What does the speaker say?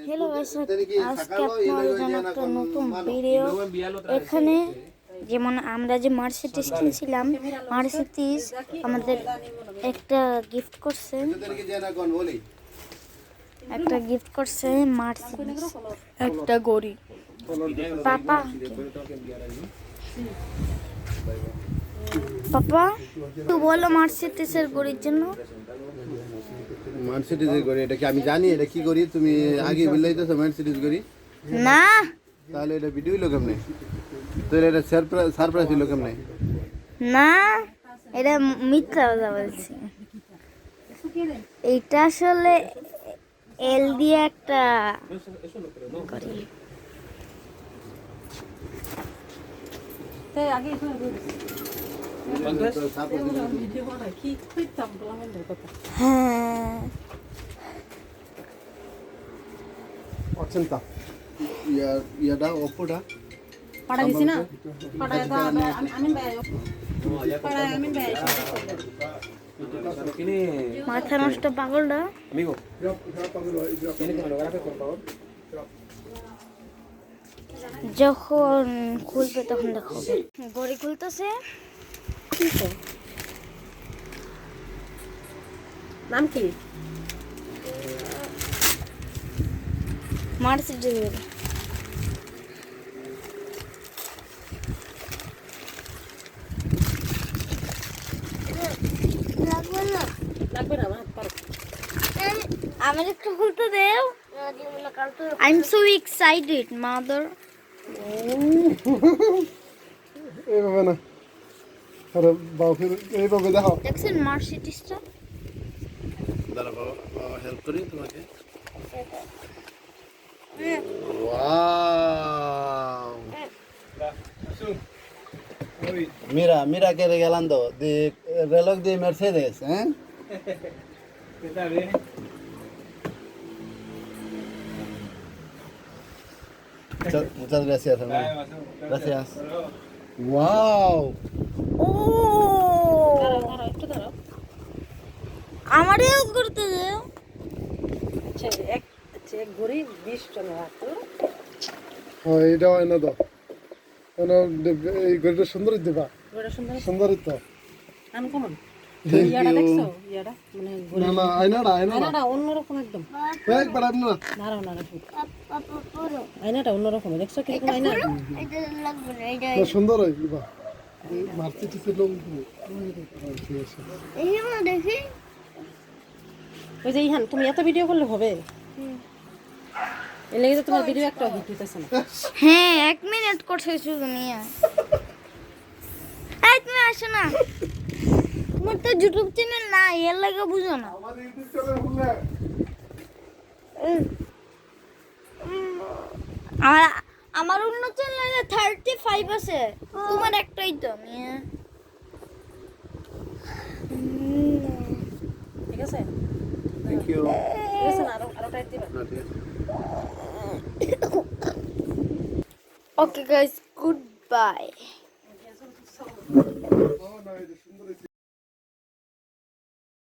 Hello guys, আজকে আপনাদের জন্য একটা নতুন ভিডিও। এখানে যেমন আমরা যে মার্সিডিজ কিনছিলাম, মার্সিডিজ আমাদের একটা গিফট করছে, মার্সিডিজ একটা গড়ি। পাপা পাপা তুই বলো মার্সিডিজের গড়ির জন্য। মার্সিডিজের গড়ি এটা কি আমি জানি? এটা কি করি তুমি আগে বললেইতেছো মার্সিডিজ গড়ি না, তাহলে এটা ভিডিও হলো কেমনে? তো এটা সারপ্রাইজ হলো কেমনে? না এটা মিথ্যা কথা বলছি। এটা আসলে এল দিয়ে একটা গড়ি। হ্যাঁ অচেন্তা ইয়াটা অপোটা পাড়া দিছি না পাড়া তো আমি মাথা নষ্ট পাগলটা। যখন খুলবে তখন দেখো গড়ি খুলতেছে। নাম কি? মার্সিডিজ। লাগবে না পারো। আমি একটু খুলতে দেও। I am so excited mother. এইভাবে না, আরে বাবু এইভাবে দেখো। দেখছেন মার্সিডিজটা? দাঁড়া বাবা, হেল্প করি তোমাকে। Wow mira que regalando de reloj de Mercedes, ¿eh? Está bien. Muchas gracias, hermano. Gracias. Wow. ও একটু দাঁড়াও। আমারও করতে দেও। এক ঘড়ি 20 টাকা রাখো। হ্যাঁ, এটা হয় না তো। এই ঘড়িটা সুন্দর দিবা। ঘড়িটা সুন্দর সুন্দরই তো। আনকমন। ইয়াটা দেখছো? ইয়াটা মানে ঘড়ি। না না, আয়নাটা অন্যরকম একদম। একবার আপনি না। দাঁড়াও না আয়নাটা অন্যরকম দেখছো কিরকম আয়না? এটা লাগবে না, এটা না, সুন্দর হয় দিবা। মার্সিডিজের লোক ঠিক আছে। এইটা দেখি। ওই যে ইহান তুমি এত ভিডিও করলে হবে? এর লেগে তো তোমার ভিডিও একটা হিট হইতেছে না। হ্যাঁ 1 মিনিট করছে শুধু নিয়ে। এই তুমি আসো না, তোমার তো ইউটিউব চ্যানেল না, এর লাগে বুঝো না। আমাদের ইউটিউব চ্যানেল খুললে আমার অন্য চ্যানেলে 35 আছে, তোমার একটাই তো নিয়ে। ঠিক আছে? Thank you. ঠিক আছে না? আরো টাইট দিবা। না ঠিক আছে। Okay guys, goodbye.